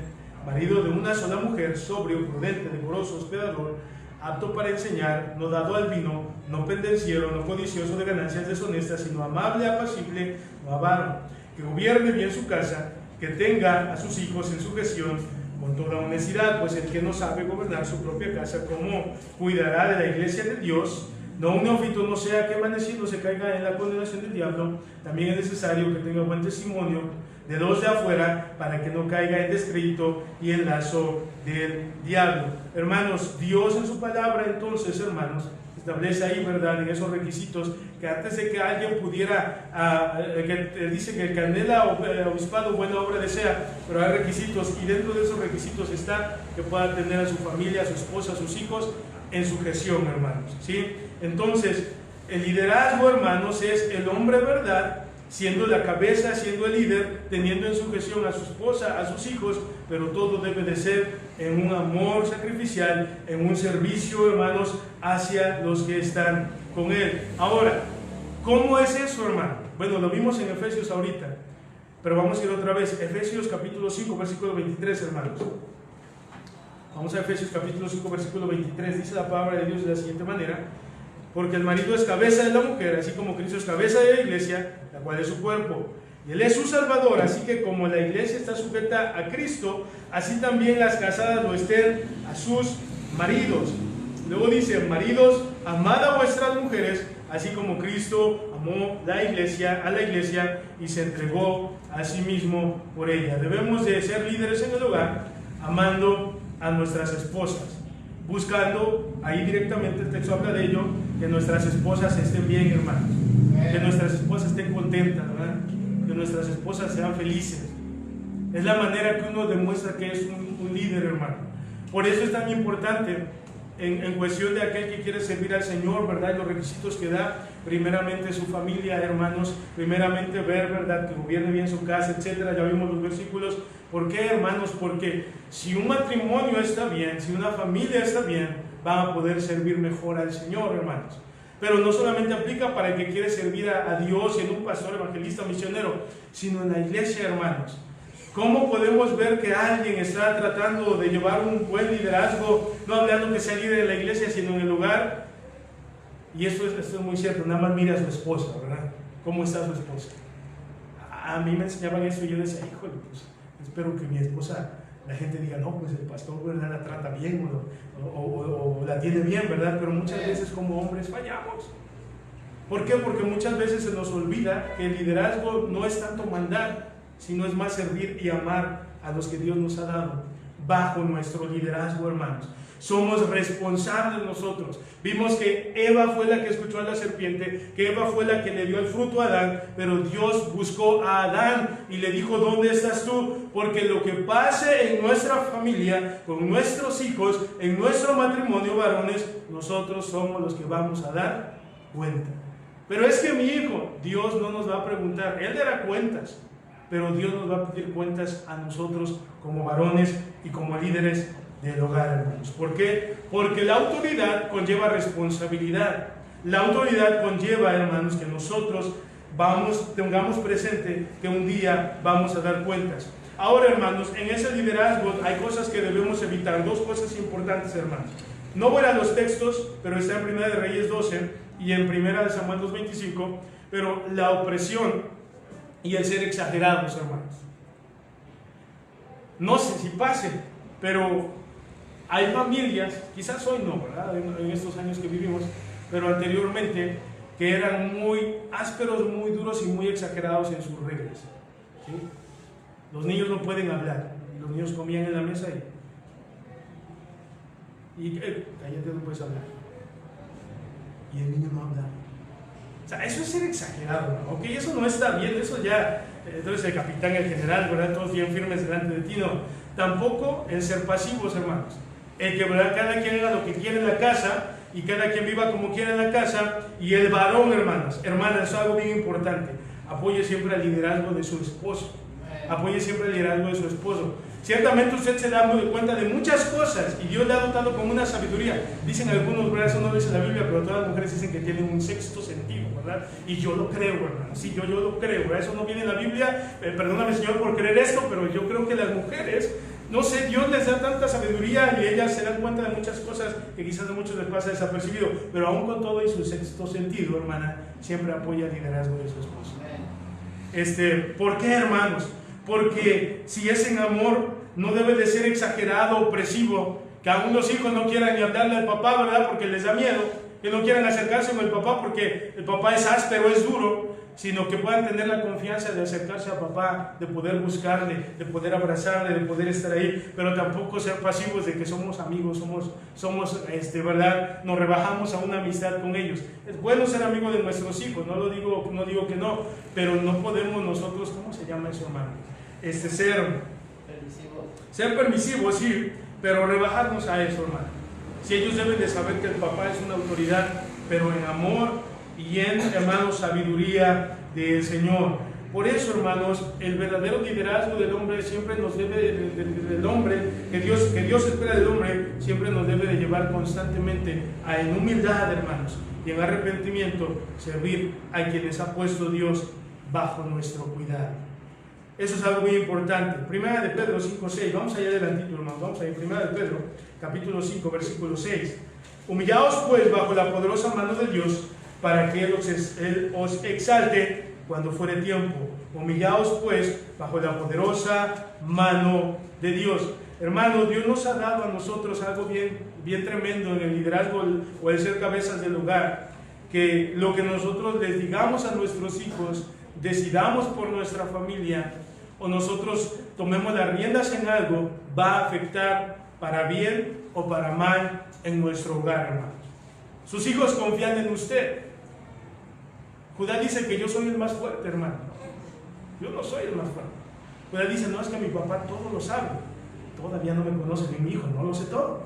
marido de una sola mujer, sobrio, prudente, decoroso, hospedador, apto para enseñar, no dado al vino, no pendenciero, no codicioso de ganancias deshonestas, sino amable, apacible, no avaro, que gobierne bien su casa, que tenga a sus hijos en sujeción con toda honestidad, pues el que no sabe gobernar su propia casa, ¿cómo cuidará de la iglesia de Dios? No un neófito no sea que amanecido se caiga en la condenación del diablo. También es necesario que tenga buen testimonio de los de afuera, para que no caiga en descrédito y en lazo del diablo. Hermanos, Dios en su palabra, entonces, hermanos, establece ahí, ¿verdad?, en esos requisitos, que antes de que alguien pudiera, que dice que el que anhela obispado, buena obra desea, pero hay requisitos, y dentro de esos requisitos está que pueda tener a su familia, a su esposa, a sus hijos en sujeción, hermanos, ¿sí? Entonces, el liderazgo, hermanos, es el hombre, ¿verdad?, siendo la cabeza, siendo el líder, teniendo en sujeción a su esposa, a sus hijos, pero todo debe de ser en un amor sacrificial, en un servicio, hermanos, hacia los que están con él. Ahora, ¿cómo es eso, hermano? Bueno, lo vimos en Efesios ahorita, pero vamos a ir otra vez. Efesios capítulo 5, versículo 23, hermanos. Vamos a Efesios capítulo 5, versículo 23. Dice la palabra de Dios de la siguiente manera: porque el marido es cabeza de la mujer, así como Cristo es cabeza de la iglesia, la cual es su cuerpo, y Él es su Salvador. Así que como la iglesia está sujeta a Cristo, así también las casadas lo estén a sus maridos. Luego dice: maridos, amad a vuestras mujeres, así como Cristo amó a la iglesia y se entregó a sí mismo por ella. Debemos de ser líderes en el hogar, amando a nuestras esposas, buscando, ahí directamente el texto habla de ello, que nuestras esposas estén bien, hermanos, que nuestras esposas estén contentas, ¿verdad?, que nuestras esposas sean felices. Es la manera que uno demuestra que es un líder, hermano. Por eso es tan importante en cuestión de aquel que quiere servir al Señor, ¿verdad?, los requisitos que da, primeramente su familia, hermanos, primeramente ver, ¿verdad?, que gobierne bien su casa, etcétera. Ya vimos los versículos. ¿Por qué, hermanos? Porque si un matrimonio está bien, si una familia está bien, van a poder servir mejor al Señor, hermanos. Pero no solamente aplica para el que quiere servir a Dios y en un pastor, evangelista, misionero, sino en la iglesia, hermanos. ¿Cómo podemos ver que alguien está tratando de llevar un buen liderazgo, no hablando que sea líder en la iglesia, sino en el hogar? Y esto es muy cierto, nada más mira a su esposa, ¿verdad? ¿Cómo está su esposa? A mí me enseñaban eso y yo decía: híjole, pues espero que mi esposa, la gente diga, no, pues el pastor, ¿verdad?, la trata bien o la tiene bien, ¿verdad? Pero muchas veces como hombres fallamos. ¿Por qué? Porque muchas veces se nos olvida que el liderazgo no es tanto mandar, sino es más servir y amar a los que Dios nos ha dado bajo nuestro liderazgo, hermanos. Somos responsables nosotros. Vimos que Eva fue la que escuchó a la serpiente, que Eva fue la que le dio el fruto a Adán, pero Dios buscó a Adán y le dijo: ¿dónde estás tú? Porque lo que pase en nuestra familia, con nuestros hijos, en nuestro matrimonio, varones, nosotros somos los que vamos a dar cuenta. Pero es que mi hijo, Dios no nos va a preguntar, Él dará cuentas, pero Dios nos va a pedir cuentas a nosotros como varones y como líderes del hogar, hermanos. ¿Por qué? Porque la autoridad conlleva responsabilidad. La autoridad conlleva, hermanos, que nosotros tengamos presente que un día vamos a dar cuentas. Ahora, hermanos, en ese liderazgo hay cosas que debemos evitar, dos cosas importantes, hermanos. No voy a los textos, pero está en 1 de Reyes 12 y en 1 de Samuel 2:25, pero la opresión y el ser exagerados, hermanos. No sé si pase, pero hay familias, quizás hoy no, ¿verdad?, en estos años que vivimos, pero anteriormente, que eran muy ásperos, muy duros y muy exagerados en sus reglas, ¿sí? Los niños no pueden hablar, los niños comían en la mesa y cállate, no puedes hablar, y el niño no habla. O sea, eso es ser exagerado, ¿no? Ok, eso no está bien, eso ya tú eres el capitán, el general, ¿verdad? Todos bien firmes delante de ti, no. Tampoco en ser pasivos, hermanos. El que, ¿verdad?, cada quien haga lo que quiere en la casa y cada quien viva como quiera en la casa. Y el varón, hermanas, es algo bien importante. Apoye siempre el liderazgo de su esposo. Apoye siempre el liderazgo de su esposo. Ciertamente usted se da cuenta de muchas cosas y Dios le ha dotado con una sabiduría. Dicen algunos, ¿verdad? Eso no dice la Biblia, pero todas las mujeres dicen que tienen un sexto sentido, ¿verdad? Y yo lo creo, hermano. Sí, yo lo creo, ¿verdad? Eso no viene en la Biblia. Perdóname, Señor, por creer esto, pero yo creo que las mujeres, no sé, Dios les da tanta sabiduría y ellas se dan cuenta de muchas cosas que quizás a muchos les pasa desapercibido, pero aún con todo y su sexto sentido, hermana, siempre apoya el liderazgo de su esposo. ¿Por qué, hermanos? Porque si es en amor, no debe de ser exagerado, opresivo, que aún los hijos no quieran ni hablarle al papá, ¿verdad? Porque les da miedo, que no quieran acercarse con el papá porque el papá es áspero, es duro, sino que puedan tener la confianza de acercarse a papá, de poder buscarle, de poder abrazarle, de poder estar ahí, pero tampoco ser pasivos de que somos amigos, somos ¿verdad? Nos rebajamos a una amistad con ellos. Es bueno ser amigo de nuestros hijos, no digo que no, pero no podemos nosotros, ¿cómo se llama eso, hermano? Ser permisivos, sí, pero rebajarnos a eso, hermano. Si ellos deben de saber que el papá es una autoridad, pero en amor y en, hermanos, sabiduría del Señor. Por eso, hermanos, el verdadero liderazgo del hombre siempre nos debe, del hombre, que Dios espera del hombre, siempre nos debe de llevar constantemente a, en humildad, hermanos, y en arrepentimiento, servir a quienes ha puesto Dios bajo nuestro cuidado. Eso es algo muy importante. Primera de Pedro 5:6. Vamos allá adelantito, hermanos. Vamos ahí. Primera de Pedro, capítulo 5, versículo 6. Humillaos pues bajo la poderosa mano de Dios, para que Él os exalte cuando fuere tiempo. Humillaos pues bajo la poderosa mano de Dios. Hermanos, Dios nos ha dado a nosotros algo bien tremendo en el liderazgo o el ser cabezas del hogar. Que lo que nosotros les digamos a nuestros hijos, decidamos por nuestra familia, o nosotros tomemos las riendas en algo, va a afectar para bien o para mal en nuestro hogar, hermanos. Sus hijos confían en usted. Judá dice que yo soy el más fuerte, hermano. Yo no soy el más fuerte. Judá dice, no, es que mi papá todo lo sabe. Todavía no me conoce ni mi hijo, no lo sé todo.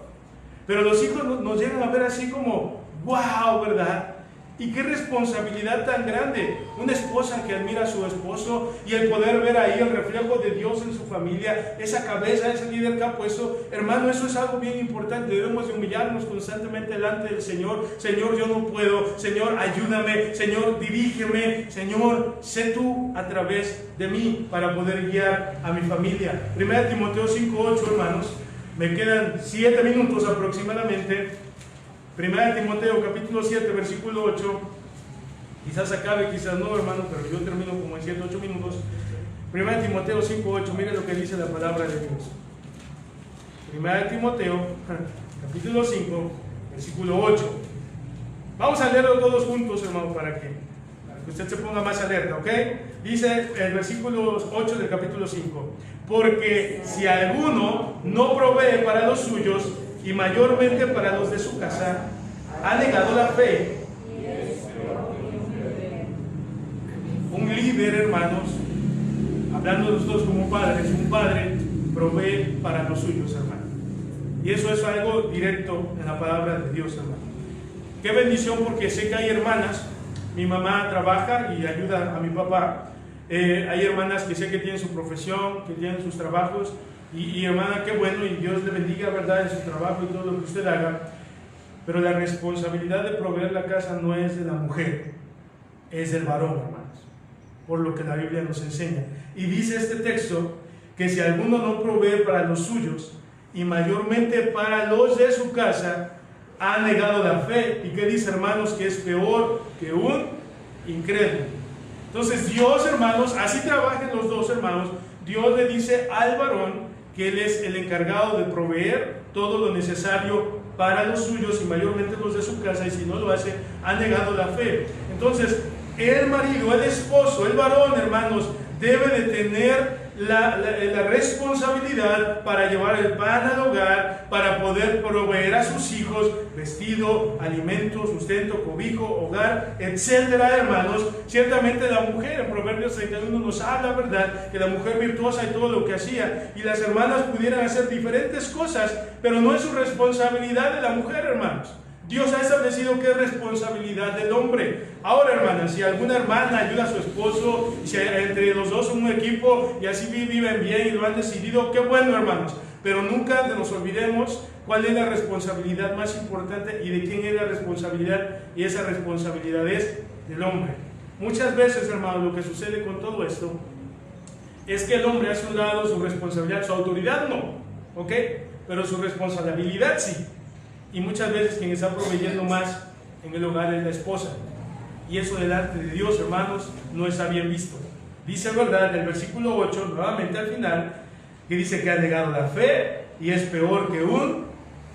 Pero los hijos nos llegan a ver así como, wow, ¿verdad? Y qué responsabilidad tan grande, una esposa que admira a su esposo y el poder ver ahí el reflejo de Dios en su familia, esa cabeza, ese líder que ha puesto. Hermano, eso es algo bien importante. Debemos de humillarnos constantemente delante del Señor. Señor, yo no puedo. Señor, ayúdame. Señor, dirígeme. Señor, sé tú a través de mí para poder guiar a mi familia. 1 Timoteo 5:8, hermanos. Me quedan 7 minutos aproximadamente. 1 Timoteo capítulo 7, versículo 8, quizás acabe, quizás no, hermano, pero yo termino como en 7, 8 minutos. 1 Timoteo 5, 8, mire lo que dice la palabra de Dios. 1 Timoteo capítulo 5, versículo 8. Vamos a leerlo todos juntos, hermano, para que usted se ponga más alerta, ¿ok? Dice el versículo 8 del capítulo 5: porque si alguno no provee para los suyos, y mayormente para los de su casa, ha negado la fe. Un líder, hermanos, hablando de nosotros como padres, un padre provee para los suyos, hermano. Y eso es algo directo en la palabra de Dios, hermano. Qué bendición, porque sé que hay hermanas, mi mamá trabaja y ayuda a mi papá. Hay hermanas que sé que tienen su profesión, que tienen sus trabajos. Y hermana, qué bueno, y Dios le bendiga, ¿verdad?, en su trabajo y todo lo que usted haga. Pero la responsabilidad de proveer la casa no es de la mujer, es del varón, hermanos, por lo que la Biblia nos enseña. Y dice este texto que si alguno no provee para los suyos, y mayormente para los de su casa, ha negado la fe. ¿Y qué dice, hermanos? Que es peor que un incrédulo. Entonces Dios, hermanos, así trabajan los dos, hermanos. Dios le dice al varón que él es el encargado de proveer todo lo necesario para los suyos y mayormente los de su casa, y si no lo hace, ha negado la fe. Entonces, el marido, el esposo, el varón, hermanos, debe de tener la responsabilidad para llevar el pan al hogar, para poder proveer a sus hijos vestido, alimento, sustento, cobijo, hogar, etcétera, hermanos. Ciertamente la mujer, en Proverbios 31 nos habla, ¿verdad?, que la mujer virtuosa y todo lo que hacía, y las hermanas pudieran hacer diferentes cosas, pero no es su responsabilidad de la mujer, hermanos. Dios ha establecido que es responsabilidad del hombre. Ahora, hermanas, si alguna hermana ayuda a su esposo, y si entre los dos son un equipo y así viven bien y lo han decidido, qué bueno, hermanos. Pero nunca nos olvidemos cuál es la responsabilidad más importante y de quién es la responsabilidad, y esa responsabilidad es del hombre. Muchas veces, hermanos, lo que sucede con todo esto es que el hombre hace un lado su responsabilidad, su autoridad no, ¿ok? Pero su responsabilidad sí. Y muchas veces quien está proveyendo más en el hogar es la esposa. Y eso delante de Dios, hermanos, no está bien visto. Dice, ¿verdad?, en el versículo 8, nuevamente al final, que dice que ha negado la fe y es peor que un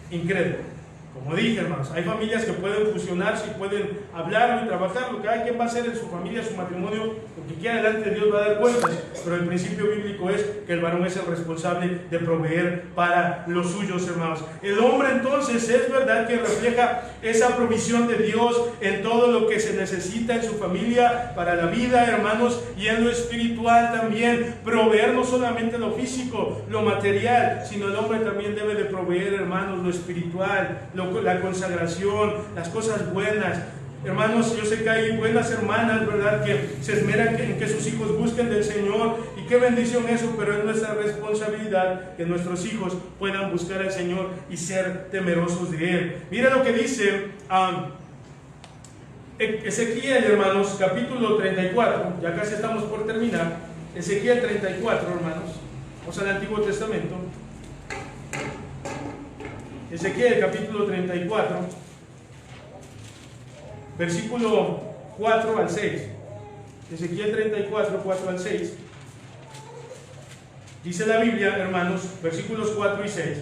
incrédulo. Como dije, hermanos, hay familias que pueden fusionarse y pueden hablarlo y trabajarlo. Cada quien va a hacer en su familia, su matrimonio, lo que quiera delante de Dios, va a dar cuentas. Pero el principio bíblico es que el varón es el responsable de proveer para los suyos, hermanos. El hombre, entonces, es verdad que refleja esa provisión de Dios en todo lo que se necesita en su familia, para la vida, hermanos, y en lo espiritual también. Proveer no solamente lo físico, lo material, sino el hombre también debe de proveer, hermanos, lo espiritual, la consagración, las cosas buenas. Hermanos, yo sé que hay buenas hermanas, ¿verdad?, que se esmeran en que sus hijos busquen del Señor, y qué bendición eso, pero es nuestra responsabilidad que nuestros hijos puedan buscar al Señor y ser temerosos de Él. Mira lo que dice Ezequiel, hermanos, capítulo 34, ya casi estamos por terminar. Ezequiel 34, hermanos, vamos al Antiguo Testamento. Ezequiel capítulo 34, versículo 4 al 6. Ezequiel 34, 4 al 6. Dice la Biblia, hermanos, versículos 4 y 6.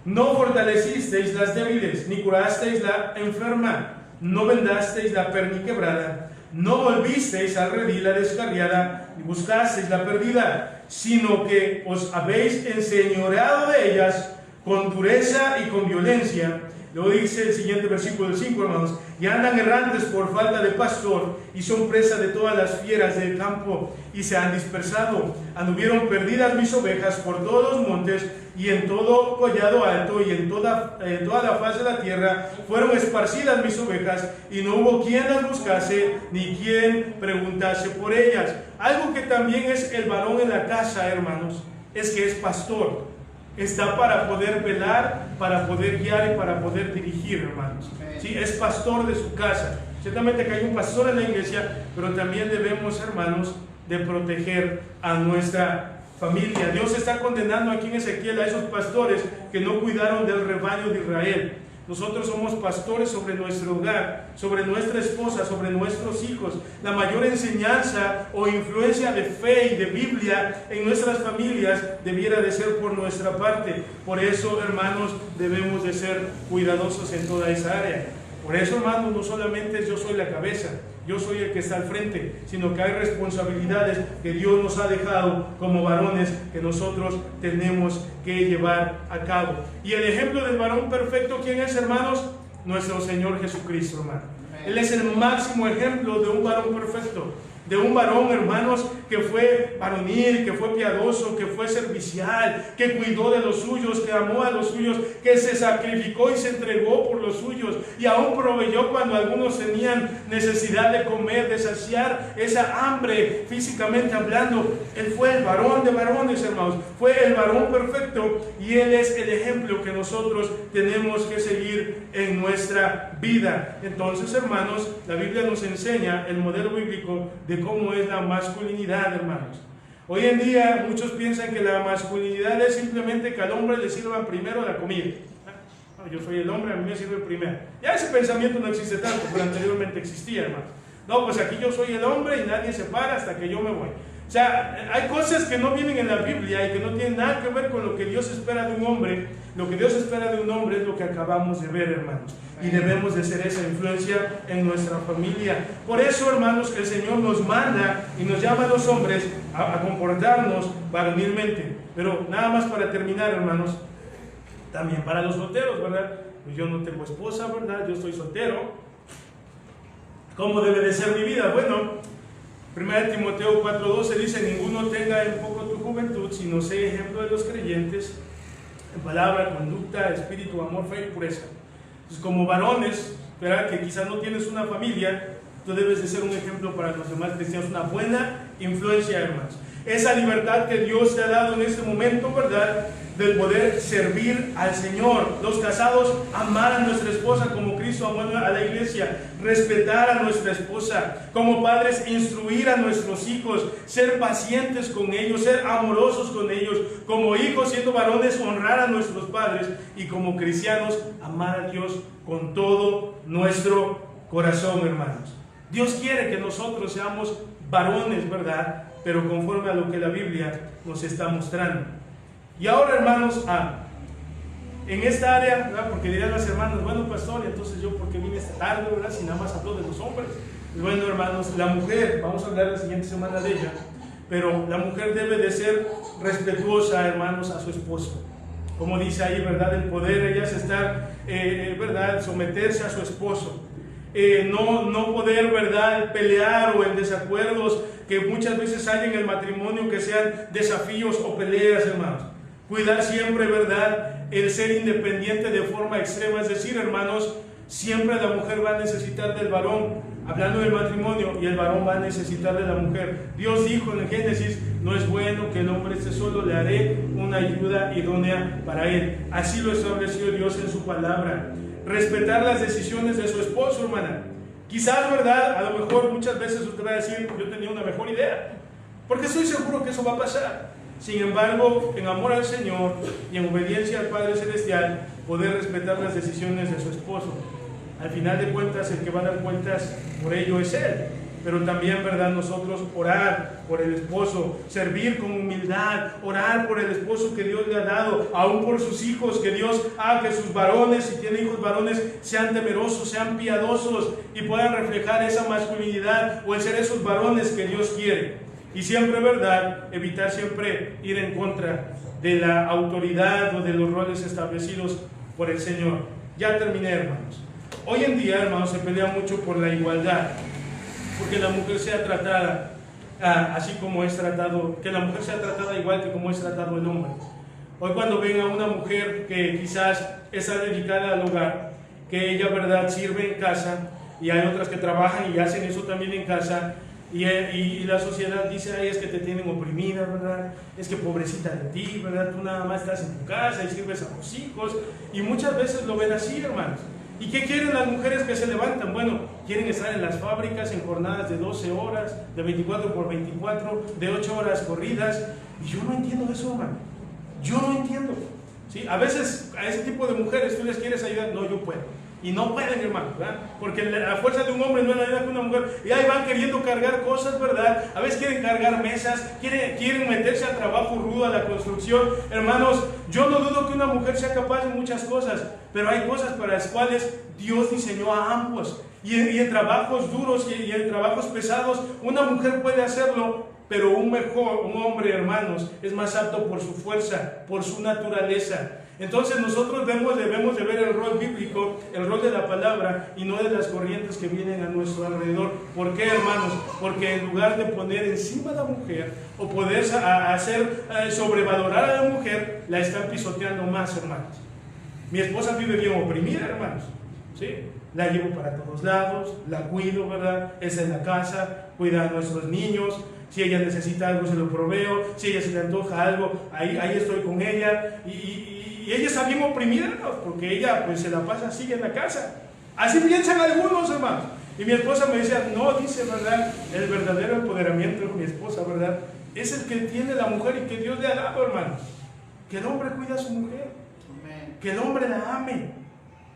No fortalecisteis las débiles, ni curasteis la enferma, no vendasteis la perniquebrada, no volvisteis al redil la descarriada, ni buscasteis la perdida, sino que os habéis enseñoreado de ellas con dureza y con violencia. Luego dice el siguiente versículo 5, hermanos: y andan errantes por falta de pastor, y son presa de todas las fieras del campo, y se han dispersado. Anduvieron perdidas mis ovejas por todos los montes, y en todo collado alto, y en toda la faz de la tierra fueron esparcidas mis ovejas, y no hubo quien las buscase, ni quien preguntase por ellas. Algo que también es el varón en la casa, hermanos, es que es pastor. Está para poder velar, para poder guiar y para poder dirigir, hermanos. Sí, es pastor de su casa. Ciertamente que hay un pastor en la iglesia, pero también debemos, hermanos, de proteger a nuestra familia. Dios está condenando aquí en Ezequiel a esos pastores que no cuidaron del rebaño de Israel. Nosotros somos pastores sobre nuestro hogar, sobre nuestra esposa, sobre nuestros hijos. La mayor enseñanza o influencia de fe y de Biblia en nuestras familias debiera de ser por nuestra parte. Por eso, hermanos, debemos de ser cuidadosos en toda esa área. Por eso, hermanos, no solamente yo soy la cabeza, yo soy el que está al frente, sino que hay responsabilidades que Dios nos ha dejado como varones que nosotros tenemos que llevar a cabo. Y el ejemplo del varón perfecto, ¿quién es, hermanos? Nuestro Señor Jesucristo, hermano. Él es el máximo ejemplo de un varón perfecto. De un varón, hermanos, que fue varonil, que fue piadoso, que fue servicial, que cuidó de los suyos, que amó a los suyos, que se sacrificó y se entregó por los suyos, y aún proveyó cuando algunos tenían necesidad de comer, de saciar esa hambre físicamente hablando. Él fue el varón de varones, hermanos, fue el varón perfecto, y Él es el ejemplo que nosotros tenemos que seguir en nuestra vida. Entonces, hermanos, la Biblia nos enseña el modelo bíblico de cómo es la masculinidad, hermanos. Hoy en día muchos piensan que la masculinidad es simplemente que al hombre le sirvan primero la comida. No, yo soy el hombre, a mí me sirve primero. Ya ese pensamiento no existe tanto, pero anteriormente existía, hermanos. No, pues aquí yo soy el hombre y nadie se para hasta que yo me voy. O sea, hay cosas que no vienen en la Biblia y que no tienen nada que ver con lo que Dios espera de un hombre. Lo que Dios espera de un hombre es lo que acabamos de ver, hermanos. Y debemos de ser esa influencia en nuestra familia. Por eso, hermanos, el Señor nos manda y nos llama a los hombres a comportarnos varonilmente. Pero nada más para terminar, hermanos, también para los solteros, ¿verdad? Pues yo no tengo esposa, ¿verdad? Yo estoy soltero. ¿Cómo debe de ser mi vida? Bueno, 1 Timoteo 4:12 dice: ninguno tenga en poco tu juventud, sino sea ejemplo de los creyentes en palabra, conducta, espíritu, amor, fe y pureza. Entonces, como varones, ¿verdad?, que quizás no tienes una familia, tú debes de ser un ejemplo para los demás cristianos, una buena influencia, hermanos. Esa libertad que Dios te ha dado en este momento, ¿verdad?, del poder servir al Señor. Los casados, amar a nuestra esposa como Cristo amó a la iglesia, respetar a nuestra esposa. Como padres, instruir a nuestros hijos, ser pacientes con ellos, ser amorosos con ellos. Como hijos, siendo varones, honrar a nuestros padres. Y como cristianos, amar a Dios con todo nuestro corazón, hermanos. Dios quiere que nosotros seamos varones, ¿verdad?, pero conforme a lo que la Biblia nos está mostrando. Y ahora, hermanos, en esta área, ¿verdad?, porque dirán las hermanas: bueno, pastor, entonces yo porque vine esta tarde, ¿verdad?, si nada más habló de los hombres. Bueno, hermanos, la mujer, vamos a hablar la siguiente semana de ella, pero la mujer debe de ser respetuosa, hermanos, a su esposo. Como dice ahí, ¿verdad?, el poder ellas estar, ¿verdad?, someterse a su esposo. No poder, ¿verdad?, pelear o en desacuerdos que muchas veces hay en el matrimonio, que sean desafíos o peleas, hermanos. Cuidar siempre, ¿verdad?, el ser independiente de forma extrema. Es decir, hermanos, siempre la mujer va a necesitar del varón, hablando del matrimonio, y el varón va a necesitar de la mujer. Dios dijo en el Génesis: no es bueno que el hombre esté solo, le haré una ayuda idónea para él. Así lo estableció Dios en su palabra. Respetar las decisiones de su esposo, hermana. Quizás, ¿verdad?, a lo mejor muchas veces usted va a decir: yo tenía una mejor idea, porque estoy seguro que eso va a pasar. Sin embargo, en amor al Señor y en obediencia al Padre Celestial, poder respetar las decisiones de su esposo. Al final de cuentas, el que va a dar cuentas por ello es Él. Pero también, ¿verdad?, nosotros orar por el esposo, servir con humildad, orar por el esposo que Dios le ha dado, aún por sus hijos, que Dios haga que sus varones, si tiene hijos varones, sean temerosos, sean piadosos y puedan reflejar esa masculinidad o el ser esos varones que Dios quiere. Y siempre, ¿verdad?, evitar siempre ir en contra de la autoridad o de los roles establecidos por el Señor. Ya terminé, hermanos. Hoy en día, hermanos, se pelea mucho por la igualdad, porque la mujer sea tratada así como es tratado, que la mujer sea tratada igual que como es tratado el hombre. Hoy cuando ven a una mujer que quizás está dedicada al hogar, que ella, ¿verdad?, sirve en casa, y hay otras que trabajan y hacen eso también en casa, y la sociedad dice: ay, es que te tienen oprimida, ¿verdad?, es que pobrecita de ti, ¿verdad?, tú nada más estás en tu casa y sirves a tus hijos. Y muchas veces lo ven así, hermanos. ¿Y qué quieren las mujeres que se levantan? Bueno, quieren estar en las fábricas en jornadas de 12 horas, de 24 por 24, de 8 horas corridas. Y yo no entiendo eso, hermano. Yo no entiendo. ¿Sí? A veces a ese tipo de mujeres tú les quieres ayudar: no, yo puedo. Y no pueden, hermano, ¿verdad? Porque la fuerza de un hombre no es la misma que una mujer. Y ahí van queriendo cargar cosas, ¿verdad? A veces quieren cargar mesas, quieren meterse al trabajo rudo, a la construcción. Hermanos, yo no dudo que una mujer sea capaz de muchas cosas, pero hay cosas para las cuales Dios diseñó a ambos. Y en trabajos duros y en trabajos pesados, una mujer puede hacerlo, pero un hombre, hermanos, es más apto por su fuerza, por su naturaleza. Entonces nosotros debemos de ver el rol bíblico, el rol de la palabra, y no de las corrientes que vienen a nuestro alrededor. ¿Por qué, hermanos? Porque en lugar de poner encima a la mujer o poder hacer sobrevalorar a la mujer, la están pisoteando más, hermanos. Mi esposa vive bien oprimida, hermanos, ¿sí? La llevo para todos lados, la cuido, ¿verdad? Es en la casa, cuida a nuestros niños. Si ella necesita algo, se lo proveo. Si ella se le antoja algo, ahí estoy con ella. Y ella está bien oprimida, ¿no?, porque ella pues se la pasa así en la casa. Así piensan algunos, hermanos. Y mi esposa me decía: no, dice, ¿verdad?, el verdadero empoderamiento de mi esposa, ¿verdad?, es el que tiene la mujer y que Dios le ha dado, hermanos. Que el hombre cuida a su mujer, que el hombre la ame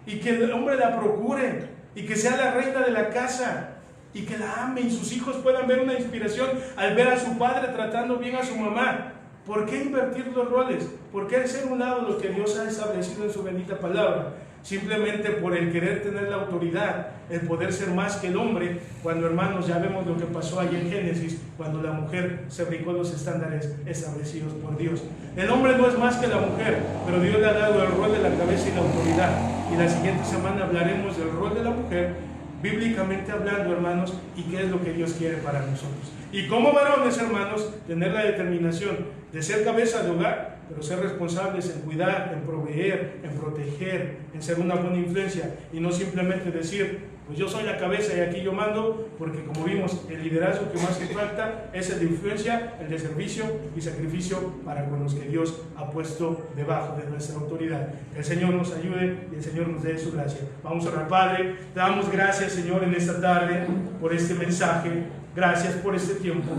y que el hombre la procure y que sea la reina de la casa. y que la amen, y sus hijos puedan ver una inspiración al ver a su padre tratando bien a su mamá. ¿Por qué invertir los roles? ¿Por qué hacer un lado lo que Dios ha establecido en su bendita palabra? Simplemente por el querer tener la autoridad, el poder ser más que el hombre, cuando, hermanos, ya vemos lo que pasó allí en Génesis, cuando la mujer se brincó los estándares establecidos por Dios. El hombre no es más que la mujer, pero Dios le ha dado el rol de la cabeza y la autoridad. Y la siguiente semana hablaremos del rol de la mujer, bíblicamente hablando, hermanos, y qué es lo que Dios quiere para nosotros. Y como varones, hermanos, tener la determinación de ser cabeza de hogar, pero ser responsables en cuidar, en proveer, en proteger, en ser una buena influencia, y no simplemente decir, pues yo soy la cabeza y aquí yo mando, porque como vimos, el liderazgo que más hace falta es el de influencia, el de servicio y sacrificio para con los que Dios ha puesto debajo de nuestra autoridad. Que el Señor nos ayude y el Señor nos dé su gracia. Vamos a orar. Padre, te damos gracias, Señor, en esta tarde por este mensaje. Gracias por este tiempo.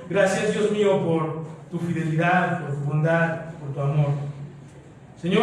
Gracias, Dios mío, por tu fidelidad, por tu bondad, por tu amor. Señor,